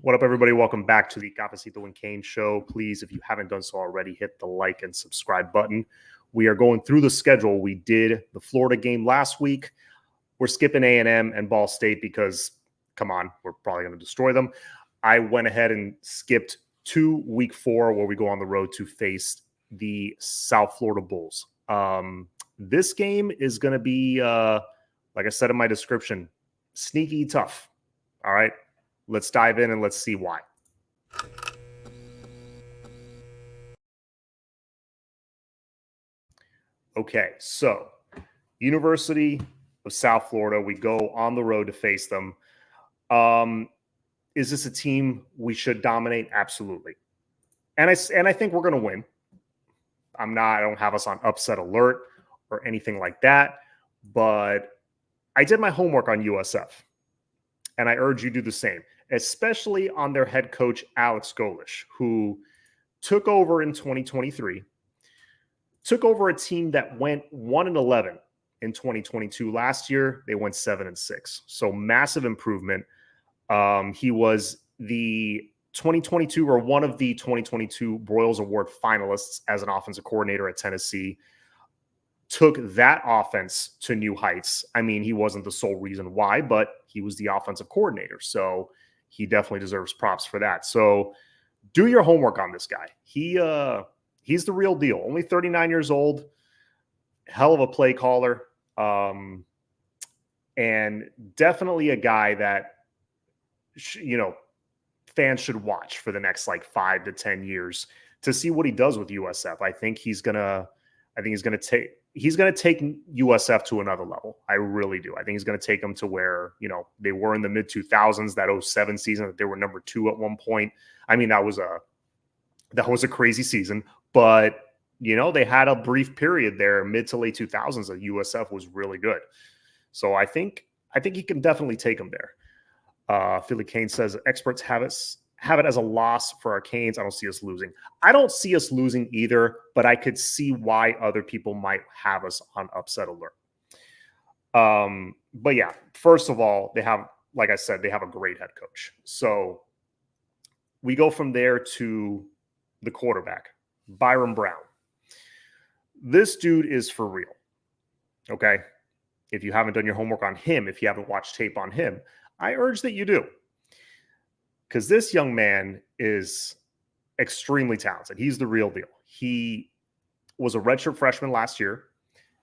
What up, everybody? Welcome back to the Cafecito and Kane show. Please, if you haven't done so already, hit the like and subscribe button. We are going through the schedule. We did the Florida game last week. We're skipping A&M and Ball State because, come on, we're probably going to destroy them. I went ahead and skipped to week 4 where we go on the road to face the South Florida Bulls. This game is going to be, like I said in my description, sneaky tough. All right. Let's dive in and let's see why. Okay, so University of South Florida, we go on the road to face them. Is this a team we should dominate? Absolutely. And I think we're going to win. I don't have us on upset alert or anything like that, but I did my homework on USF. And I urge you to do the same, especially on their head coach, Alex Golish, who took over in 2023, took over a team that went 1-11 in 2022. Last year, they went 7-6. So massive improvement. He was the 2022 or one of the 2022 Broyles Award finalists as an offensive coordinator at Tennessee. Took that offense to new heights. I mean, he wasn't the sole reason why, but he was the offensive coordinator. So he definitely deserves props for that. So do your homework on this guy. He's the real deal. Only 39 years old, hell of a play caller, and definitely a guy that, fans should watch for the next 5 to 10 years to see what he does with USF. I think he's going to take USF to another level. I really do. I think he's going to take them to where, they were in the mid 2000s, that 07 season that they were number 2 at one point. I mean, that was a crazy season, but they had a brief period there, mid to late 2000s, that USF was really good. So I think he can definitely take them there. Philly Kane says experts have it as a loss for our Canes. I don't see us losing. I don't see us losing either, but I could see why other people might have us on upset alert. But yeah, first of all, like I said, they have a great head coach. So we go from there to the quarterback, Byron Brown. This dude is for real. Okay. If you haven't done your homework on him, if you haven't watched tape on him, I urge that you do. Because this young man is extremely talented. He's the real deal. He was a redshirt freshman last year,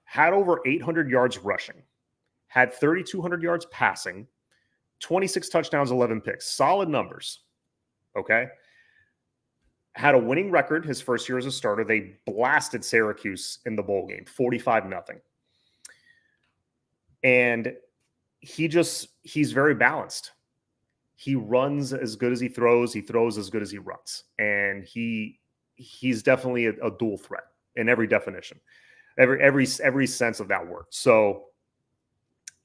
had over 800 yards rushing, had 3,200 yards passing, 26 touchdowns, 11 picks. Solid numbers, okay? Had a winning record his first year as a starter. They blasted Syracuse in the bowl game, 45-0. And he's very balanced. He runs as good as he throws as good as he runs. And he's definitely a dual threat in every definition, every sense of that word. So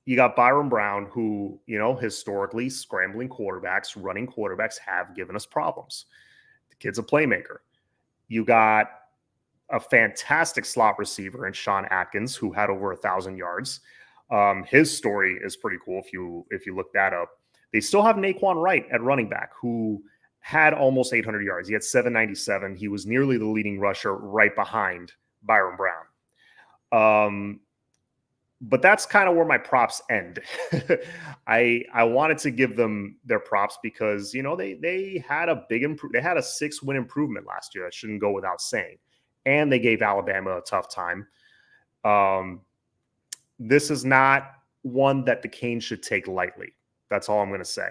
you got Byron Brown, who, historically scrambling quarterbacks, running quarterbacks have given us problems. The kid's a playmaker. You got a fantastic slot receiver in Sean Atkins, who had over 1,000 yards. His story is pretty cool if you look that up. They still have Naquan Wright at running back, who had almost 800 yards. He had 797. He was nearly the leading rusher right behind Byron Brown. But that's kind of where my props end. I wanted to give them their props because, they had a they had a 6-win improvement last year. That shouldn't go without saying. And they gave Alabama a tough time. This is not one that the Canes should take lightly. That's all I'm going to say.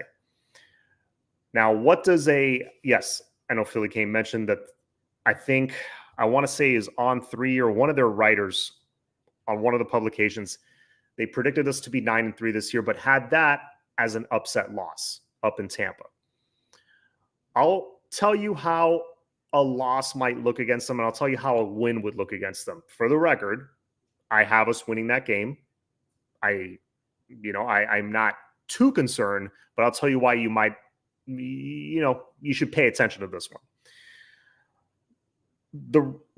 Now, yes, I know Philly Kane mentioned that I want to say is on 3 or one of their writers on one of the publications. They predicted us to be 9-3 this year, but had that as an upset loss up in Tampa. I'll tell you how a loss might look against them, and I'll tell you how a win would look against them. For the record, I have us winning that game. I'm not too concerned, but I'll tell you why you might, you should pay attention to this one.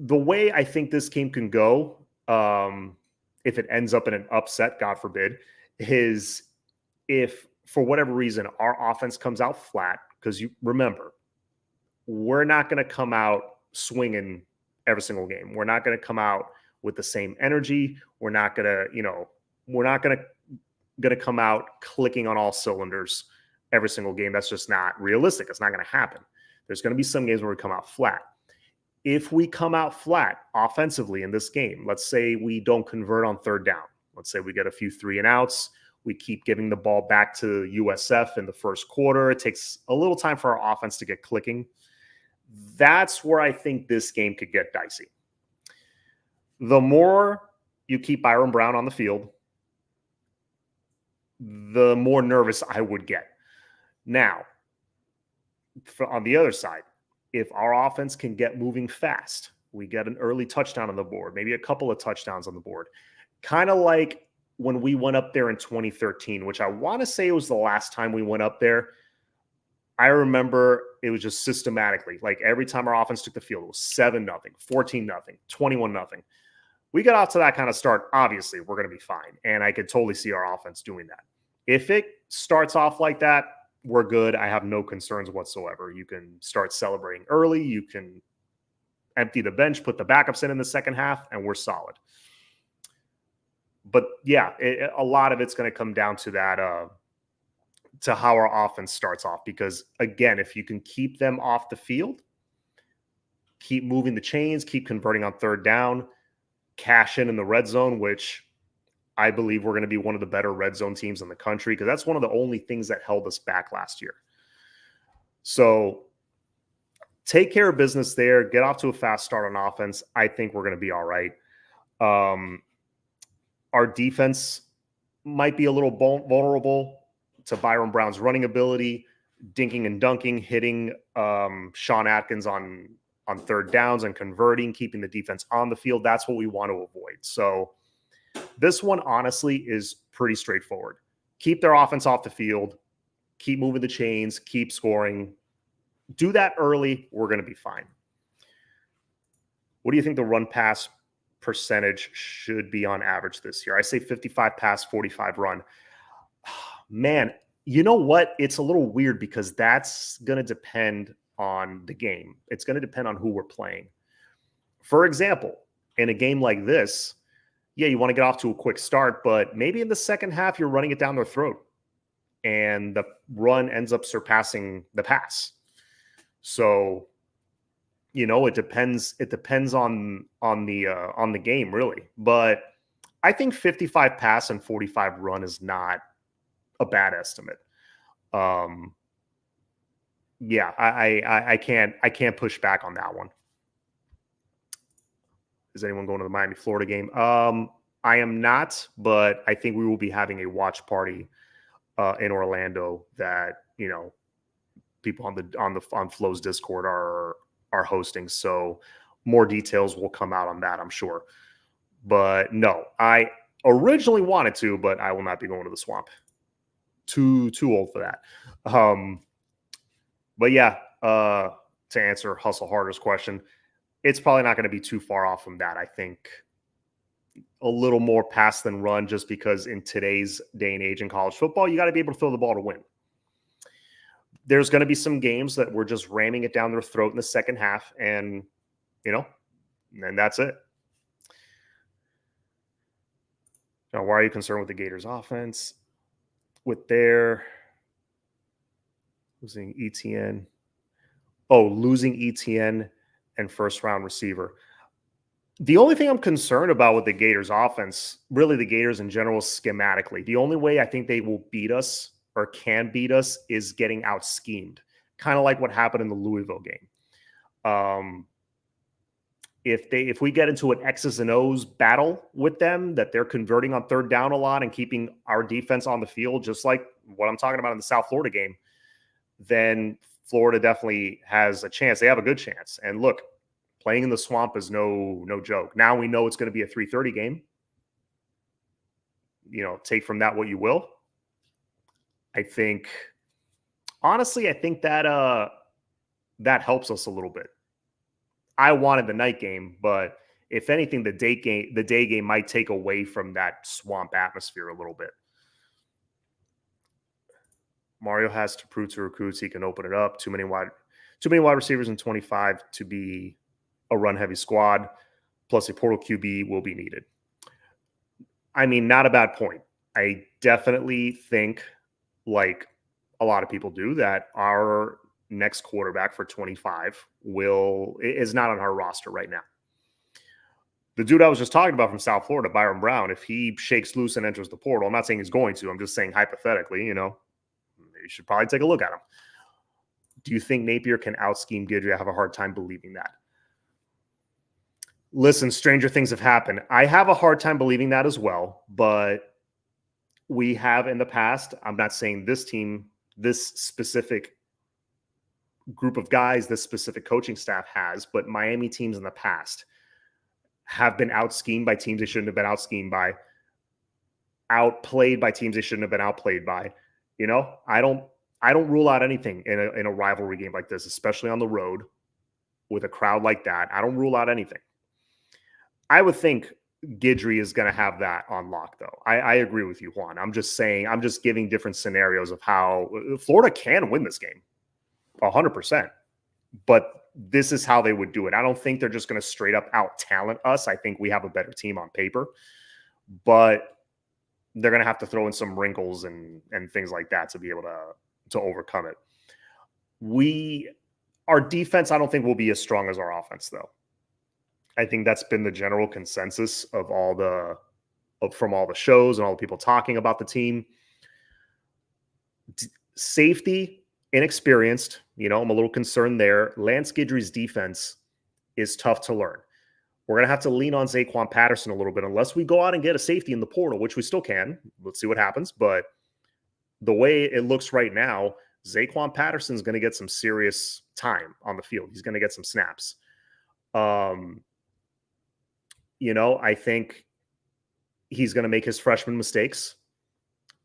The way I think this game can go, if it ends up in an upset, God forbid, is if for whatever reason our offense comes out flat, because you remember, we're not going to come out swinging every single game. We're not going to come out with the same energy. We're not going to, we're not going to come out clicking on all cylinders every single game. That's just not realistic. It's not going to happen. There's going to be some games where we come out flat. If we come out flat offensively in this game, let's say we don't convert on third down. Let's say we get a few 3-and-outs. We keep giving the ball back to USF in the first quarter. It takes a little time for our offense to get clicking. That's where I think this game could get dicey. The more you keep Byron Brown on the field, the more nervous I would get. Now, on the other side, if our offense can get moving fast, we get an early touchdown on the board, maybe a couple of touchdowns on the board, kind of like when we went up there in 2013, which I want to say was the last time we went up there. I remember it was just systematically, like every time our offense took the field, it was 7-0, 14-0, 21-0. We got off to that kind of start. Obviously, we're going to be fine. And I could totally see our offense doing that. If it starts off like that, we're good. I have no concerns whatsoever. You can start celebrating early. You can empty the bench, put the backups in the second half, and we're solid. But yeah, a lot of it's going to come down to that, to how our offense starts off. Because again, if you can keep them off the field, keep moving the chains, keep converting on third down, cash in the red zone, which I believe we're going to be one of the better red zone teams in the country, because that's one of the only things that held us back last year. So take care of business there. Get off to a fast start on offense. I think we're going to be all right. Our defense might be a little vulnerable to Byron Brown's running ability, dinking and dunking, hitting Sean Atkins on third downs and converting, keeping the defense on the field. That's what we want to avoid. So this one, honestly, is pretty straightforward. Keep their offense off the field, keep moving the chains, keep scoring. Do that early. We're going to be fine. What do you think the run pass percentage should be on average this year? I say 55 pass, 45 run. Man, you know what? It's a little weird because that's going to depend on the game. It's going to depend on who we're playing. For example, in a game like this, yeah, you want to get off to a quick start, but maybe in the second half, you're running it down their throat and the run ends up surpassing the pass. So, it depends. It depends on the game, really. But I think 55 pass and 45 run is not a bad estimate. Yeah, I can't push back on that one. Is anyone going to the Miami, Florida game? I am not, but I think we will be having a watch party in Orlando that people on Flo's Discord are hosting. So more details will come out on that, I'm sure. But no, I originally wanted to, but I will not be going to the Swamp. Too old for that. But yeah, to answer Hustle Harder's question, it's probably not going to be too far off from that. I think a little more pass than run, just because in today's day and age in college football, you got to be able to throw the ball to win. There's going to be some games that we're just ramming it down their throat in the second half, and and that's it. Now, why are you concerned with the Gators offense? With their losing ETN. Oh, losing ETN and first round receiver. The only thing I'm concerned about with the Gators offense, really the Gators in general, schematically, the only way I think they will beat us or can beat us is getting out schemed, kind of like what happened in the Louisville game. If we get into an X's and O's battle with them, that they're converting on third down a lot and keeping our defense on the field, just like what I'm talking about in the South Florida game, then Florida definitely has a chance. They have a good chance. And look, playing in the Swamp is no joke. Now we know it's going to be a 3:30 game. Take from that what you will. Honestly, I think that that helps us a little bit. I wanted the night game, but if anything, the day game might take away from that Swamp atmosphere a little bit. Mario has to prove to recruits he can open it up. Too many wide receivers in 25 to be a run heavy squad. Plus a portal QB will be needed. I mean, not a bad point. I definitely think, like a lot of people do, that our next quarterback for 25 is not on our roster right now. The dude I was just talking about from South Florida, Byron Brown, if he shakes loose and enters the portal, I'm not saying he's going to, I'm just saying hypothetically, you should probably take a look at him. Do you think Napier can out-scheme Guidry? I have a hard time believing that. Listen, stranger things have happened. I have a hard time believing that as well, but we have in the past, I'm not saying this team, this specific group of guys, this specific coaching staff has, but Miami teams in the past have been out-schemed by teams they shouldn't have been out-schemed by, outplayed by teams they shouldn't have been outplayed by. I don't rule out anything in a rivalry game like this, especially on the road with a crowd like that. I don't rule out anything. I would think Guidry is going to have that on lock, though. I agree with you, Juan. I'm just giving different scenarios of how Florida can win this game, 100%. But this is how they would do it. I don't think they're just going to straight up out talent us. I think we have a better team on paper, but they're going to have to throw in some wrinkles and things like that to be able to overcome it. Our defense, I don't think will be as strong as our offense, though. I think that's been the general consensus of from all the shows and all the people talking about the team. Safety, inexperienced. I'm a little concerned there. Lance Guidry's defense is tough to learn. We're going to have to lean on Zaquan Patterson a little bit unless we go out and get a safety in the portal, which we still can. Let's see what happens. But the way it looks right now, Zaquan Patterson is going to get some serious time on the field. He's going to get some snaps. I think he's going to make his freshman mistakes,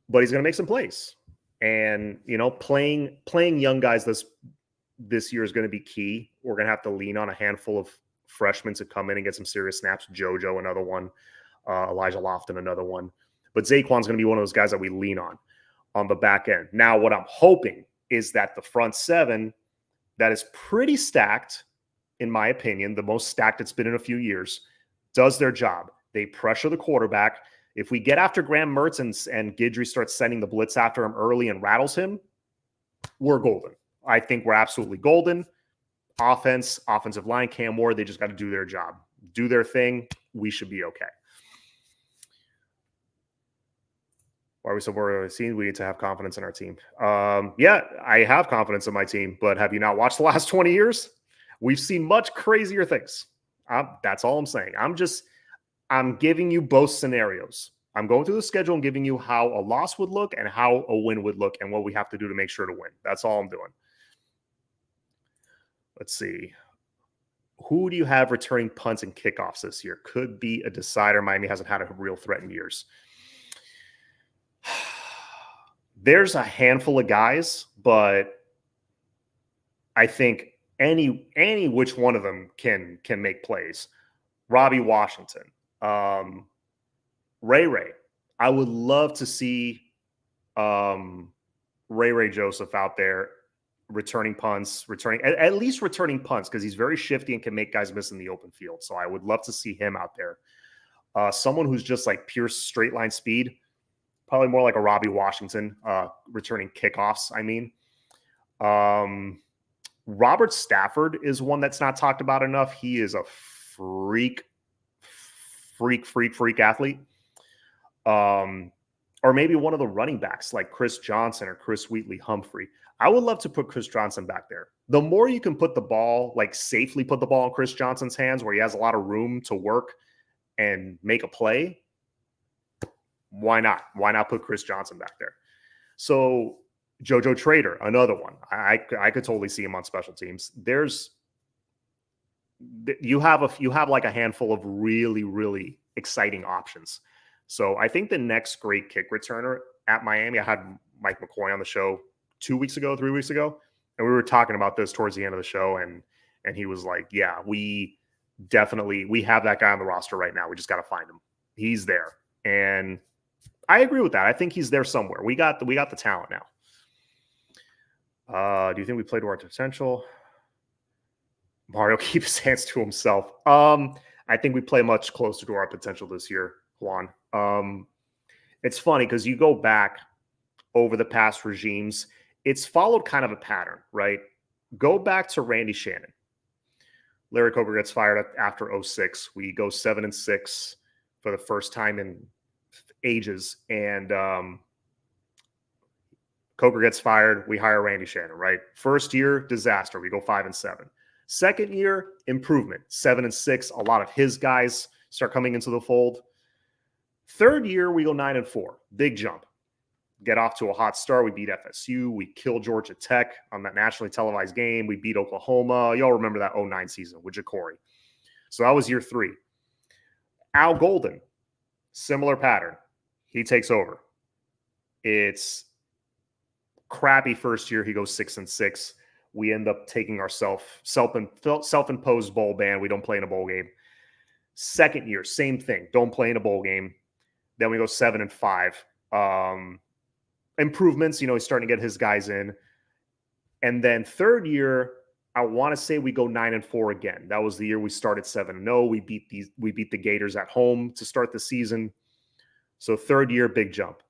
but he's going to make some plays. And, playing young guys this year is going to be key. We're going to have to lean on a handful of freshmen to come in and get some serious snaps. JoJo, another one. Elijah Lofton, another one. But Zaquan's going to be one of those guys that we lean on the back end. Now, what I'm hoping is that the front seven, that is pretty stacked, in my opinion, the most stacked it's been in a few years, does their job. They pressure the quarterback. If we get after Graham Mertz and Guidry starts sending the blitz after him early and rattles him, we're golden. I think we're absolutely golden. Offensive line, Cam Ward, they just got to do their job. Do their thing. We should be okay. Why are we so worried? We need to have confidence in our team. Yeah, I have confidence in my team, but have you not watched the last 20 years? We've seen much crazier things. That's all I'm saying. I'm giving you both scenarios. I'm going through the schedule and giving you how a loss would look and how a win would look and what we have to do to make sure to win. That's all I'm doing. Let's see. Who do you have returning punts and kickoffs this year? Could be a decider. Miami hasn't had a real threat in years. There's a handful of guys, but I think any which one of them can make plays. Robbie Washington, Ray. I would love to see Ray Joseph out there returning punts, at least returning punts, because he's very shifty and can make guys miss in the open field. So I would love to see him out there. Someone who's just like pure straight line speed, probably more like a Robbie Washington, returning kickoffs. I mean, Robert Stafford is one that's not talked about enough. He is a freak athlete. Or maybe one of the running backs like Chris Johnson or Chris Wheatley Humphrey. I would love to put Chris Johnson back there. The more you can put the ball, like safely put the ball in Chris Johnson's hands where he has a lot of room to work and make a play, why not? Why not put Chris Johnson back there? So JoJo Trader, another one. I could totally see him on special teams. You have like a handful of really, really exciting options. So I think the next great kick returner at Miami, I had Mike McCoy on the show 3 weeks ago, and we were talking about this towards the end of the show, and he was like, yeah, we have that guy on the roster right now. We just got to find him. He's there. And I agree with that. I think he's there somewhere. We got the talent now. Do you think we played to our potential? Mario keeps his hands to himself. I think we play much closer to our potential this year, Juan. It's funny because you go back over the past regimes, it's followed kind of a pattern, right? Go back to Randy Shannon. Larry Coker gets fired after 06. We go 7-6 for the first time in ages. And Coker gets fired. We hire Randy Shannon, right? First year, disaster. We go 5-7. Second year, improvement, 7-6. A lot of his guys start coming into the fold. Third year, we go 9-4. Big jump. Get off to a hot start. We beat FSU. We kill Georgia Tech on that nationally televised game. We beat Oklahoma. Y'all remember that 09 season with Ja'Cory. So that was year 3. Al Golden, similar pattern. He takes over. It's crappy first year. He goes 6-6. We end up taking our self-imposed bowl ban. We don't play in a bowl game. Second year, same thing. Don't play in a bowl game. Then we go 7-5. Improvements, he's starting to get his guys in. And then third year, I want to say we go 9-4 again. That was the year we started 7-0. We beat the Gators at home to start the season. So third year, big jump.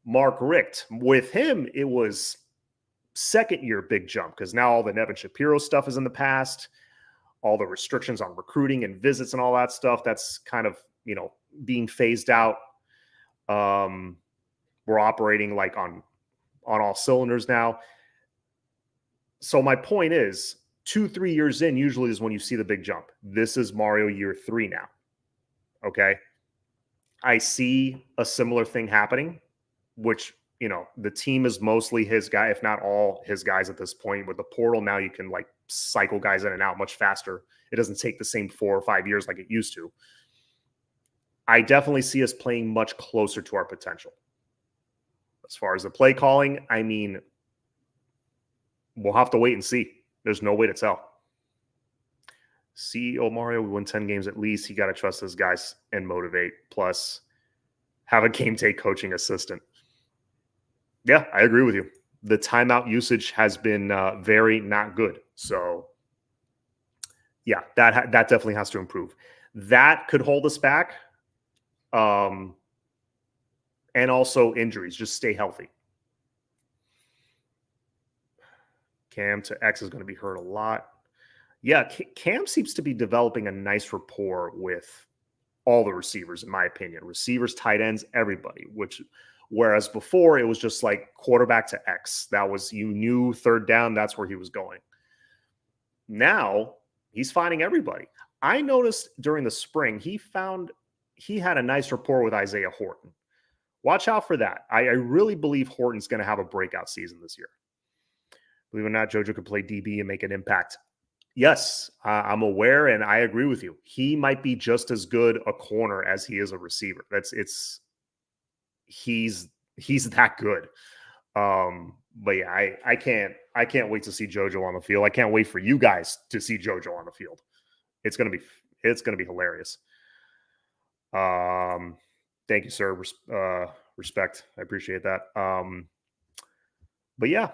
Mark Richt, with him, it was second year, big jump, because now all the Nevin Shapiro stuff is in the past. All the restrictions on recruiting and visits and all that stuff, that's kind of, being phased out. We're operating like on all cylinders now. So my point is 2-3 years in usually is when you see the big jump. This is Mario year 3 now. Okay. I see a similar thing happening, which, the team is mostly his guy, if not all his guys at this point. With the portal now, you can like cycle guys in and out much faster. It doesn't take the same 4 or 5 years like it used to. I definitely see us playing much closer to our potential. As far as the play calling, I mean, we'll have to wait and see. There's no way to tell. CEO Mario, we win 10 games at least. You got to trust those guys and motivate. Plus, have a game day coaching assistant. Yeah, I agree with you. The timeout usage has been very not good. So, yeah, that definitely has to improve. That could hold us back. And also injuries. Just stay healthy. Cam to X is going to be hurt a lot. Yeah, Cam seems to be developing a nice rapport with all the receivers, in my opinion. Receivers, tight ends, everybody. Whereas before, it was just like quarterback to X. That was, you knew third down, that's where he was going. Now, he's finding everybody. I noticed during the spring, he had a nice rapport with Isaiah Horton. Watch out for that. I really believe Horton's going to have a breakout season this year. Believe it or not, JoJo could play DB and make an impact. Yes, I'm aware, and I agree with you. He might be just as good a corner as he is a receiver. He's that good. But yeah, I can't wait to see JoJo on the field. I can't wait for you guys to see JoJo on the field. It's gonna be hilarious. Thank you, sir. Respect. I appreciate that. But yeah.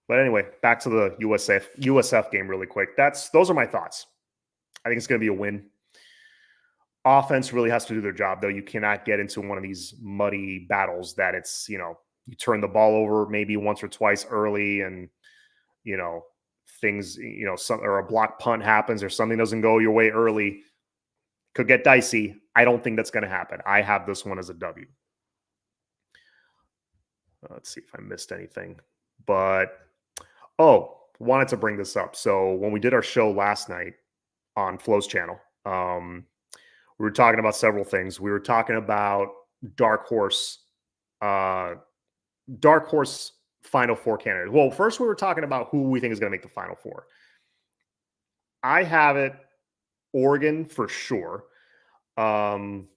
But anyway, back to the USF game really quick. Those are my thoughts. I think it's going to be a win. Offense really has to do their job, though. You cannot get into one of these muddy battles that it's, you turn the ball over maybe once or twice early and, things, or a block punt happens or something doesn't go your way early. Could get dicey. I don't think that's going to happen. I have this one as a W. Let's see if I missed anything. But, wanted to bring this up. So when we did our show last night on Flo's channel, we were talking about several things. We were talking about dark horse Final Four candidates. Well, first we were talking about who we think is going to make the Final Four. I have it Oregon for sure. Who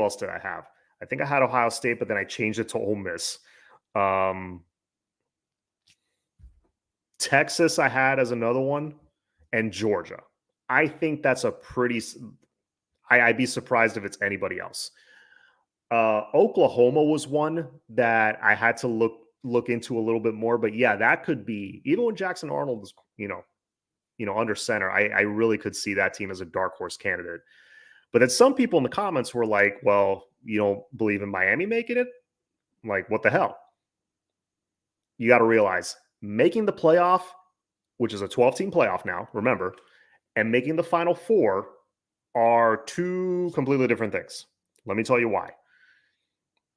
else did I have? I think I had Ohio State, but then I changed it to Ole Miss. Texas I had as another one, and Georgia. I think that's a pretty – I'd be surprised if it's anybody else. Oklahoma was one that I had to look into a little bit more. But yeah, that could be, even when Jackson Arnold is, under center, I really could see that team as a dark horse candidate. But then some people in the comments were like, well, you don't believe in Miami making it? I'm like, what the hell? You got to realize making the playoff, which is a 12-team playoff now, remember, and making the Final Four are two completely different things. Let me tell you why.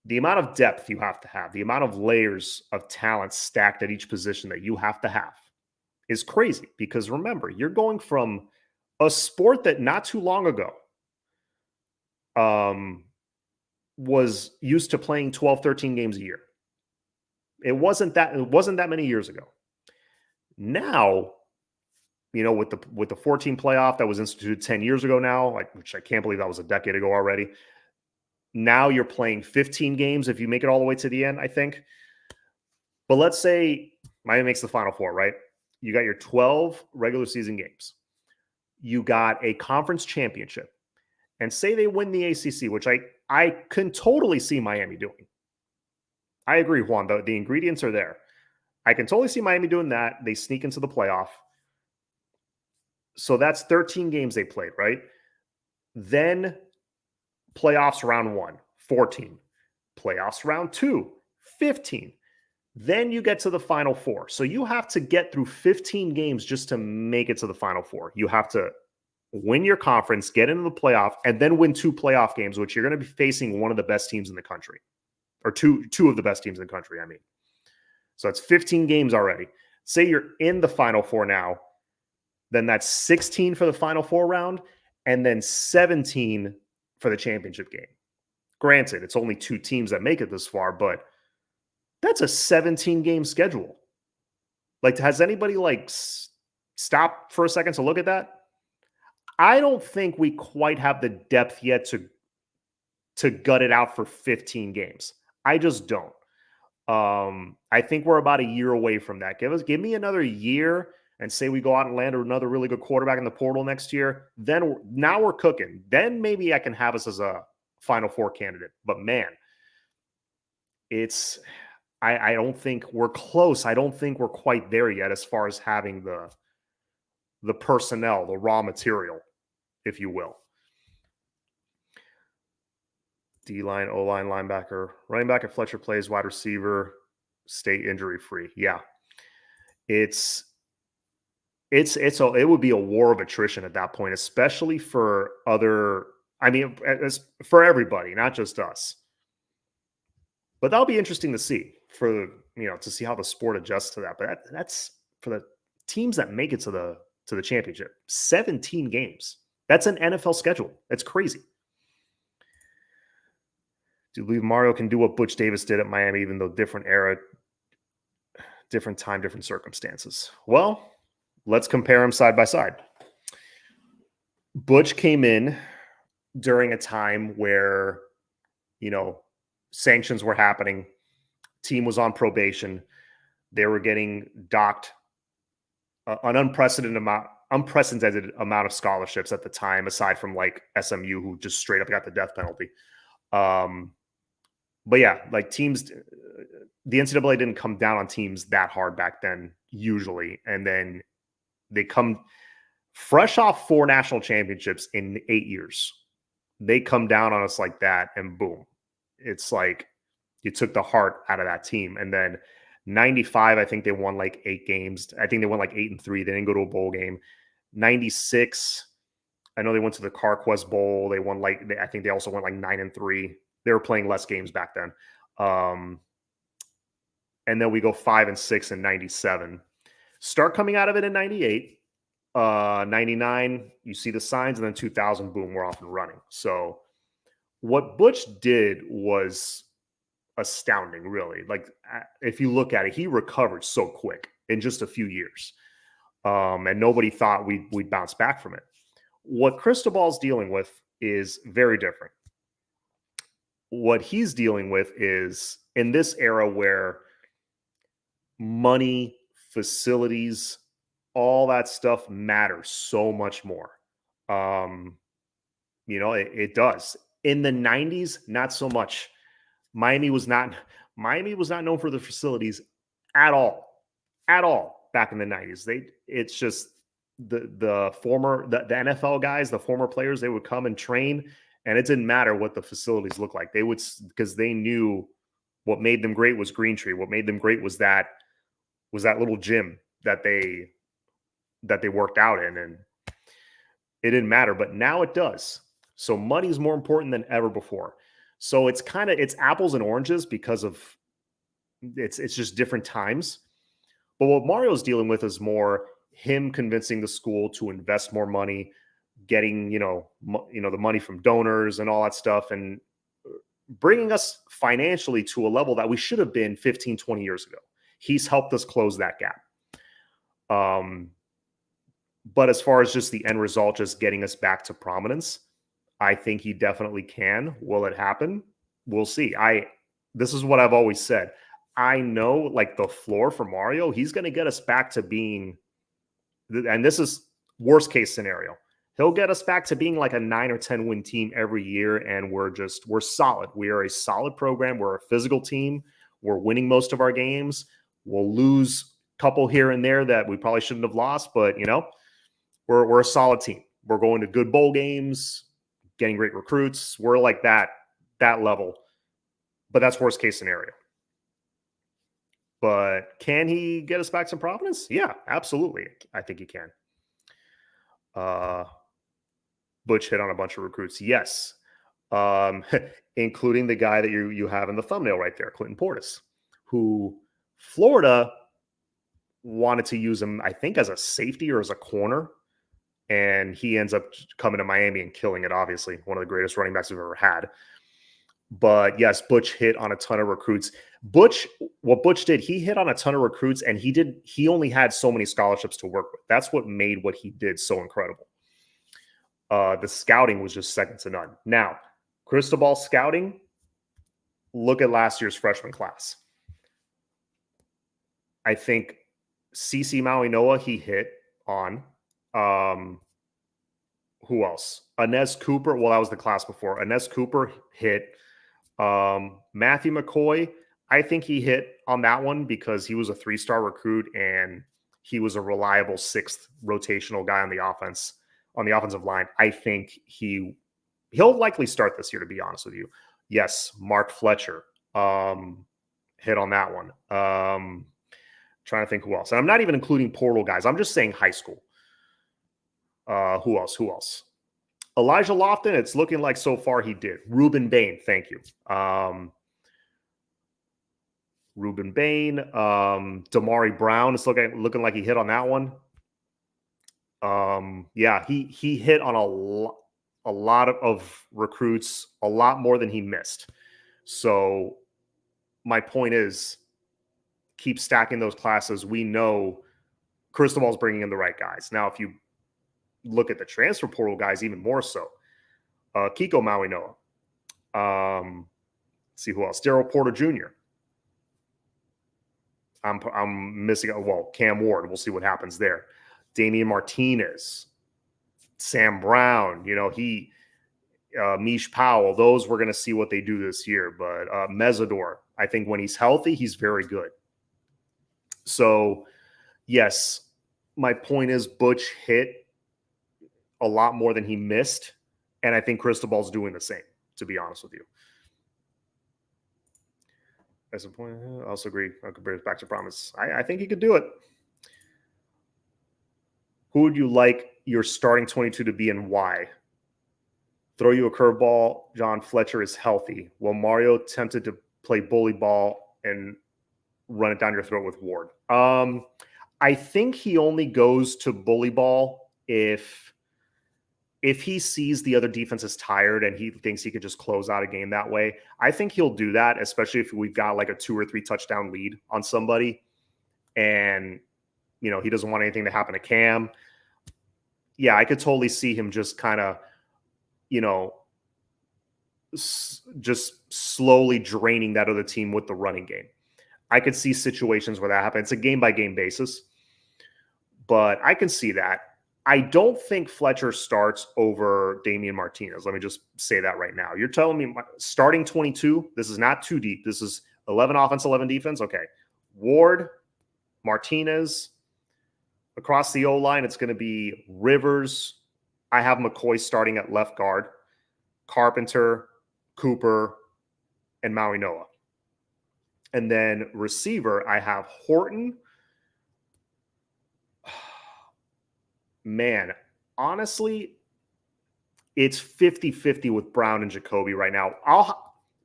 The amount of depth you have to have, the amount of layers of talent stacked at each position that you have to have is crazy, because remember, you're going from a sport that not too long ago was used to playing 12, 13 games a year. It wasn't that many years ago. Now, with the 14 playoff that was instituted 10 years ago now, which I can't believe that was a decade ago already. Now you're playing 15 games if you make it all the way to the end, I think. But let's say Miami makes the Final Four, right? You got your 12 regular season games. You got a conference championship. And say they win the ACC, which I can totally see Miami doing. I agree, Juan. The ingredients are there. I can totally see Miami doing that. They sneak into the playoff. So that's 13 games they played, right? Then playoffs round 1, 14. Playoffs round 2, 15. Then you get to the Final Four. So you have to get through 15 games just to make it to the Final Four. You have to win your conference, get into the playoff, and then win 2 playoff games, which you're going to be facing one of the best teams in the country. Or two of the best teams in the country, I mean. So it's 15 games already. Say you're in the Final Four now, then that's 16 for the Final Four round, and then 17 for the championship game. Granted, it's only 2 teams that make it this far, but that's a 17-game schedule. Has anybody stop for a second to look at that? I don't think we quite have the depth yet to gut it out for 15 games. I just don't. I think we're about a year away from that. Give me another year and say we go out and land another really good quarterback in the portal next year. Then now we're cooking. Then maybe I can have us as a Final Four candidate. But man, I don't think we're close. I don't think we're quite there yet as far as having the personnel, the raw material, if you will. D-line, O-line, linebacker, running back at Fletcher plays, wide receiver, stay injury free. Yeah, it would be a war of attrition at that point, especially for for everybody, not just us. But that'll be interesting to see to see how the sport adjusts to that. But that's for the teams that make it to the championship. 17 games. That's an NFL schedule. That's crazy. Do you believe Mario can do what Butch Davis did at Miami, even though different era, different time, different circumstances? Well, let's compare them side by side. Butch came in during a time where, sanctions were happening. Team was on probation. They were getting docked an unprecedented amount of scholarships at the time, aside from SMU, who just straight up got the death penalty. But yeah, teams, the NCAA didn't come down on teams that hard back then, usually. And then they come fresh off 4 national championships in 8 years. They come down on us like that, and boom. It's like you took the heart out of that team. And then 95, I think they won 8 games. I think they won 8-3. They didn't go to a bowl game. 96, I know they went to the CarQuest Bowl. They won I think they also went 9-3. They were playing less games back then. And then we go 5-6 in 97. Start coming out of it in 98. 99, you see the signs, and then 2000, boom, we're off and running. So what Butch did was astounding, really. If you look at it, he recovered so quick in just a few years. And nobody thought we'd bounce back from it. What Cristobal's dealing with is very different. What he's dealing with is in this era where money, facilities, all that stuff matters so much more. It does. In the 90s, not so much. Miami was not Miami was not known for their facilities at all back in the 90s. It's just the NFL guys, the former players, they would come and train, and it didn't matter what the facilities looked like. They would, because they knew what made them great was Green Tree. What made them great was that little gym that they worked out in, and it didn't matter. But now it does. So money is more important than ever before. So it's apples and oranges because of it's just different times. But what Mario's dealing with is more him convincing the school to invest more money, getting the money from donors and all that stuff, and bringing us financially to a level that we should have been 15, 20 years ago. He's helped us close that gap. But as far as just the end result, just getting us back to prominence, I think he definitely can. Will it happen? We'll see. This is what I've always said. I know, like, the floor for Mario, he's going to get us back to being, and this is worst case scenario, he'll get us back to being like a 9 or 10 win team every year, and we're solid. We are a solid program. We're a physical team. We're winning most of our games. We'll lose a couple here and there that we probably shouldn't have lost, but we're a solid team. We're going to good bowl games, getting great recruits. We're like that level. But that's worst case scenario. But can he get us back to prominence? Yeah, absolutely. I think he can. Butch hit on a bunch of recruits. Yes. Including the guy that you have in the thumbnail right there, Clinton Portis, who Florida wanted to use him, I think, as a safety or as a corner. And he ends up coming to Miami and killing it, obviously. One of the greatest running backs we've ever had. But yes, Butch hit on a ton of recruits. What Butch did, he hit on a ton of recruits, and he only had so many scholarships to work with. That's what made what he did so incredible. The scouting was just second to none. Now, Cristobal scouting, look at last year's freshman class. I think CC Maui Noah, he hit on. Who else? Inez Cooper. Well, that was the class before. Inez Cooper hit. Matthew McCoy, I think he hit on that one because he was a 3-star recruit and he was a reliable 6th rotational guy on the offensive line. I think he'll likely start this year, to be honest with you. Yes, Mark Fletcher hit on that one. Trying to think who else. And I'm not even including portal guys. I'm just saying high school. Who else? Elijah Lofton, it's looking like so far he did. Ruben Bain, thank you. Ruben Bain. Damari Brown, it's looking like he hit on that one. Yeah, he hit on a lot of recruits, a lot more than he missed. So my point is, keep stacking those classes. We know Cristobal's bringing in the right guys. Now, if you look at the transfer portal guys, even more so. Kiko Maui Noah. See who else? Daryl Porter Jr. I'm missing. Well, Cam Ward. We'll see what happens there. Damian Martinez, Sam Brown. Mish Powell. Those we're going to see what they do this year. But Mesidor, I think when he's healthy, he's very good. So, yes, my point is Butch hit a lot more than he missed, and I think Cristobal's doing the same, to be honest with you. As a point, I also agree. I could bring it back to promise. I think he could do it. Who would you like your starting 22 to be and why? Throw you a curveball. John Fletcher is healthy. Well, Mario tempted to play bully ball and run it down your throat with Ward. I think he only goes to bully ball if he sees the other defense is tired and he thinks he could just close out a game that way. I think he'll do that, especially if we've got like a 2 or 3 touchdown lead on somebody and, he doesn't want anything to happen to Cam. Yeah, I could totally see him just kind of, just slowly draining that other team with the running game. I could see situations where that happens. It's a game-by-game basis, but I can see that. I don't think Fletcher starts over Damian Martinez. Let me just say that right now. You're telling me starting 22, this is not too deep. This is 11 offense, 11 defense. Okay. Ward, Martinez. Across the O-line, it's going to be Rivers. I have McCoy starting at left guard. Carpenter, Cooper, and Maui Noah. And then receiver, I have Horton. Man, honestly, it's 50-50 with Brown and Jacoby right now.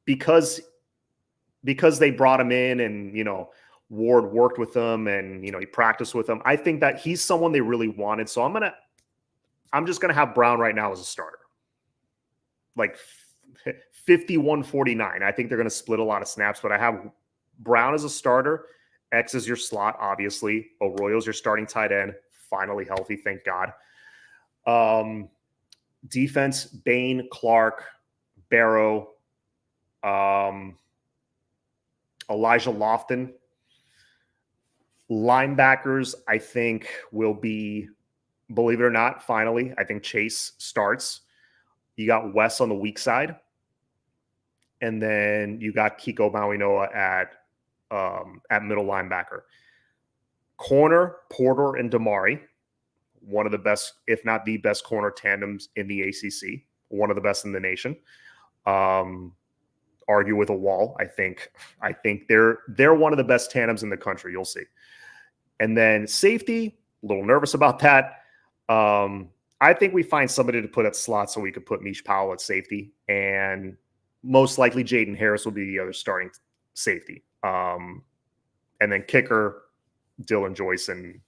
Because they brought him in and, Ward worked with them and, he practiced with them. I think that he's someone they really wanted. So I'm just going to have Brown right now as a starter. Like 51-49. I think they're going to split a lot of snaps, but I have Brown as a starter. X is your slot, obviously. Arroyo's your starting tight end. Finally healthy, thank God. Defense, Bain, Clark, Barrow, Elijah Lofton. Linebackers, I think, will be, believe it or not, finally, I think Chase starts. You got Wes on the weak side. And then you got Kiko Mauinoa at middle linebacker. Corner, Porter and Damari. One of the best, if not the best corner tandems in the ACC. One of the best in the nation. Argue with a wall. I think they're one of the best tandems in the country. You'll see. And then safety, a little nervous about that. I think we find somebody to put at slot so we could put Mish Powell at safety. And most likely Jaden Harris will be the other starting safety. And then kicker, Dylan Joyce and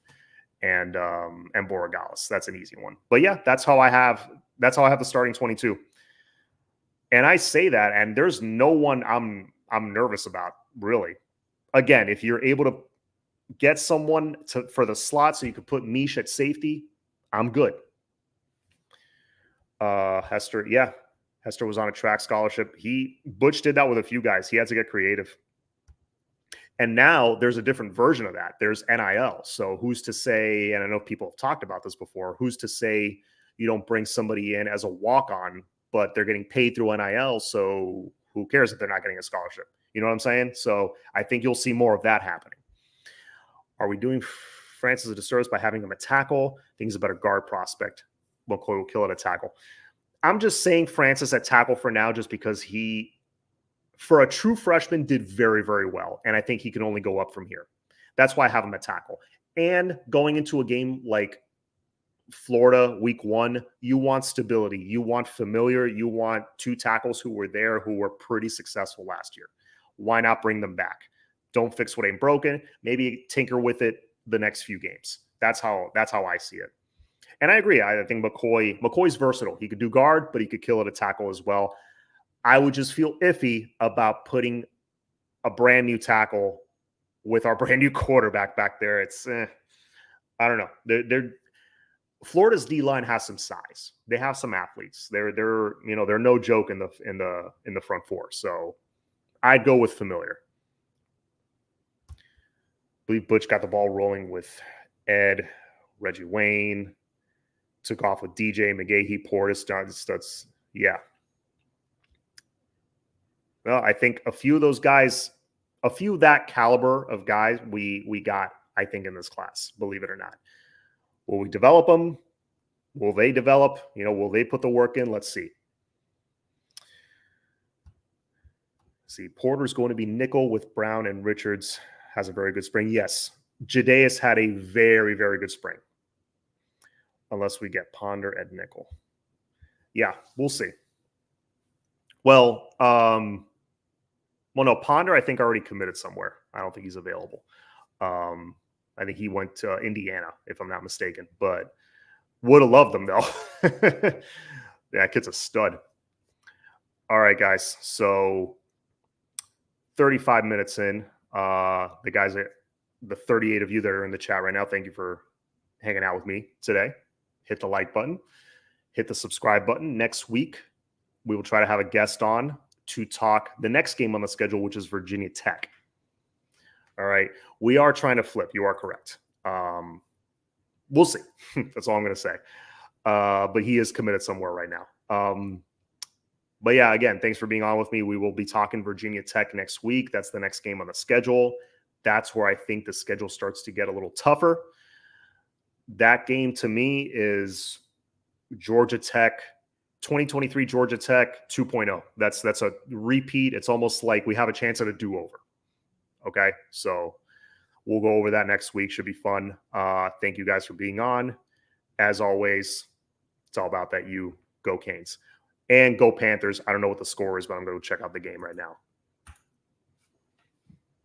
Borregales. That's an easy one. But yeah, that's how I have the starting 22. And I say that, and there's no one I'm nervous about, really. Again, if you're able to get someone for the slot so you could put Mish at safety, I'm good. Hester was on a track scholarship. Butch did that with a few guys. He had to get creative. And now there's a different version of that. There's NIL. So who's to say, and I know people have talked about this before, who's to say you don't bring somebody in as a walk-on, but they're getting paid through NIL, so who cares if they're not getting a scholarship? You know what I'm saying? So I think you'll see more of that happening. Are we doing Francis a disservice by having him a tackle? I think he's a better guard prospect. McCoy will kill at a tackle. I'm just saying Francis at tackle for now just because he, for a true freshman, did very, very well. And I think he can only go up from here. That's why I have him at tackle. And going into a game like Florida week 1, you want stability. You want familiar. You want two tackles who were there, who were pretty successful last year. Why not bring them back? Don't fix what ain't broken. Maybe tinker with it the next few games. That's how I see it. And I agree. I think McCoy's versatile. He could do guard, but he could kill at a tackle as well. I would just feel iffy about putting a brand new tackle with our brand new quarterback back there. It's I don't know. Florida's D-line has some size. They have some athletes. They're no joke in the front four. So I'd go with familiar. I believe Butch got the ball rolling with Ed, Reggie Wayne, took off with DJ McGahee, Portis. Yeah. Well, I think a few of those guys, a few of that caliber of guys we got, I think, in this class, believe it or not. Will we develop them? Will they develop? Will they put the work in? Let's see. Porter's going to be nickel with Brown, and Richards has a very good spring. Yes, Jadeus had a very, very good spring. Unless we get Ponder at nickel. Yeah, we'll see. Well, no, Ponder, I think, already committed somewhere. I don't think he's available. I think he went to Indiana, if I'm not mistaken. But would have loved him, though. That kid's a stud. All right, guys. So 35 minutes in. The guys, the 38 of you that are in the chat right now, thank you for hanging out with me today. Hit the like button. Hit the subscribe button. Next week, we will try to have a guest on to talk the next game on the schedule, which is Virginia Tech. All right. We are trying to flip. You are correct. We'll see. That's all I'm going to say. But he is committed somewhere right now. But yeah, again, thanks for being on with me. We will be talking Virginia Tech next week. That's the next game on the schedule. That's where I think the schedule starts to get a little tougher. That game to me is Georgia Tech, 2023 Georgia Tech 2.0. That's a repeat. It's almost like we have a chance at a do-over. Okay, so we'll go over that next week. Should be fun. Thank you guys for being on. As always, it's all about that you. Go Canes. And go Panthers. I don't know what the score is, but I'm going to check out the game right now.